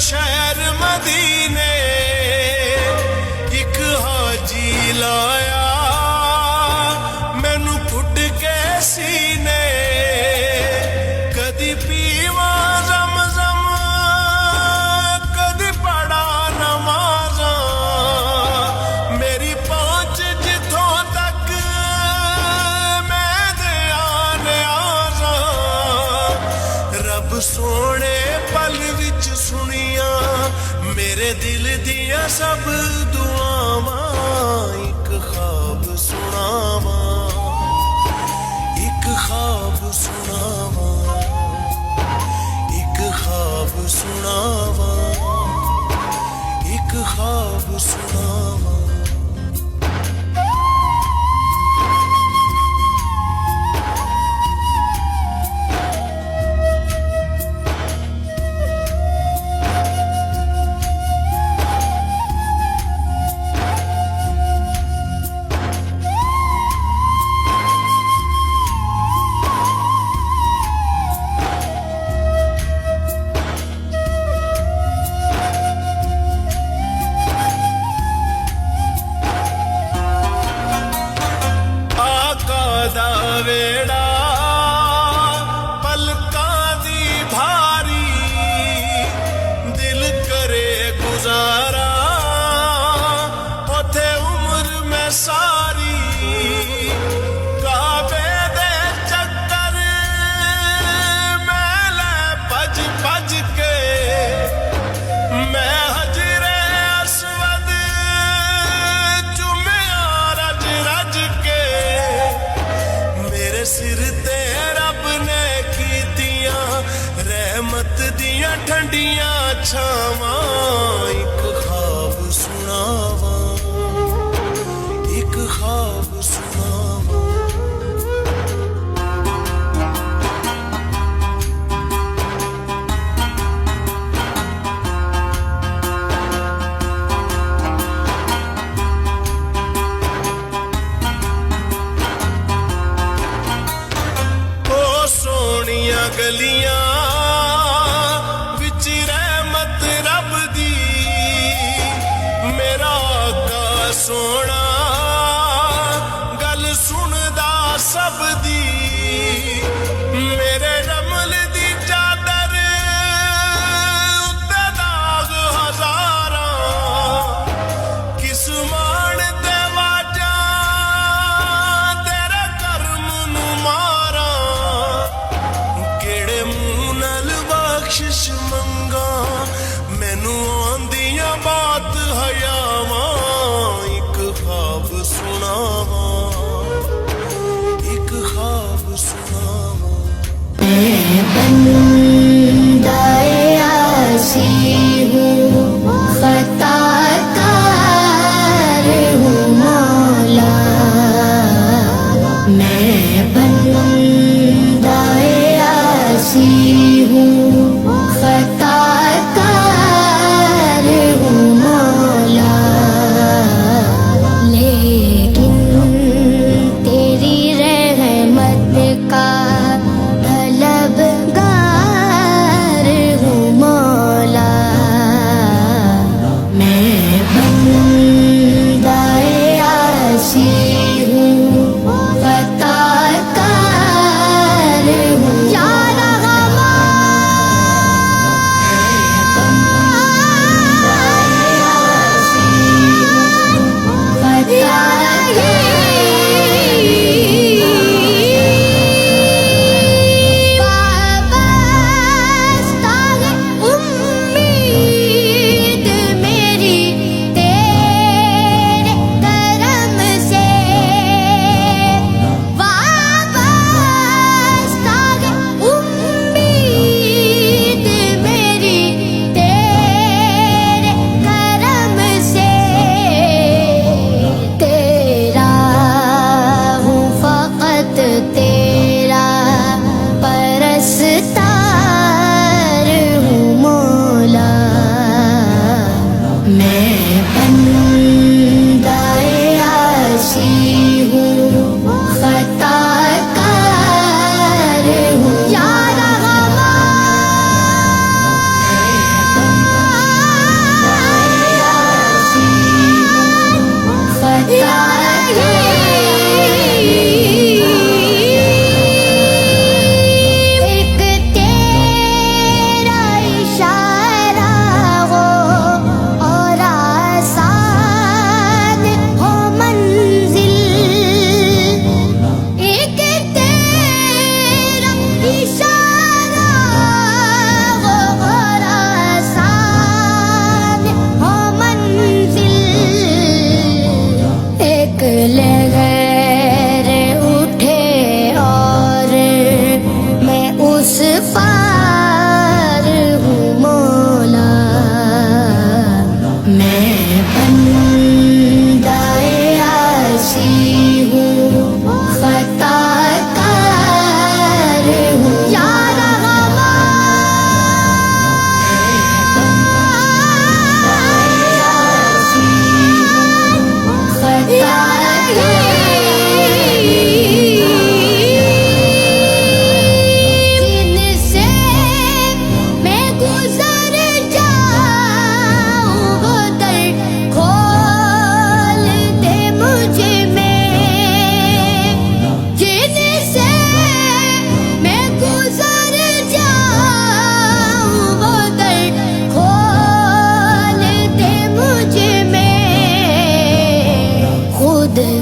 शहर मदीने एक हाजी लाया मैनू घुट के सीने कदी पीवा जम जम कदी पड़ा नमाजा मेरी पहुंच जिथों तक मैं ध्यान आजा रब सोने पल विच सुनिया मेरे दिल दिया सब दुआवां एक ख्वाब सुनावा एक ख्वाब सुनावा एक ख्वाब सुनावा एक ख्वाब सुनावा वेड़ा पलकां दी भारी दिल करे गुजारा ओथे उम्र में सारी काबे दे चक्कर मैं लै भज भज के मैं हजरे अस्वद चुम्या रज रज के मेरे सिर ते रब ने कीतियां रहमत दियां ठंडियां छावां एक ख्वाब सुनावा एक ख्वाब सुनावा सोनिया गलियां विच रहमत रब दी मेरा आका सोना गल सुनदा सब दी मेरे रमल दी चादर उत्ते दाग हजारां किस मान ते वाजा तेरे कर्म नू मारा बख्शिश मंगा मैनू आंदियां बात हयावां एक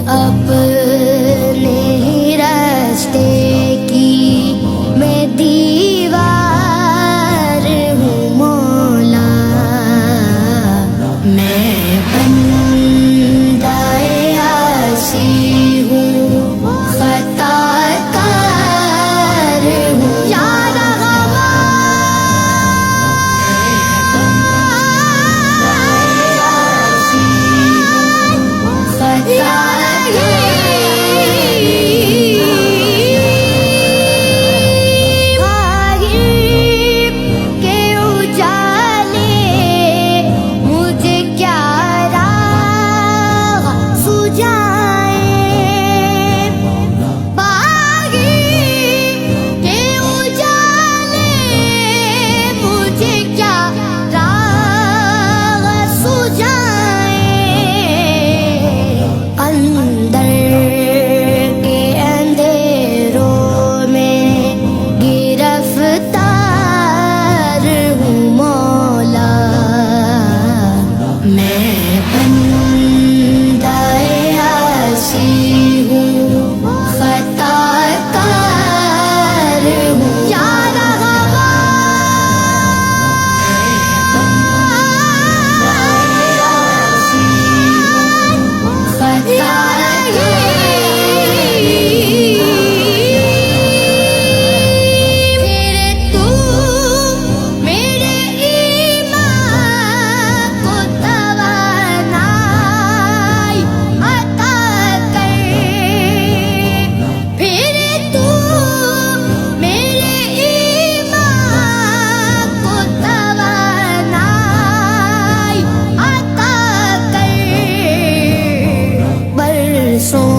اپنے ہی راستے کی میں دیوار ہوں مولا، میں بندہ عاصی ہوں، خطا کار ہوں یا سو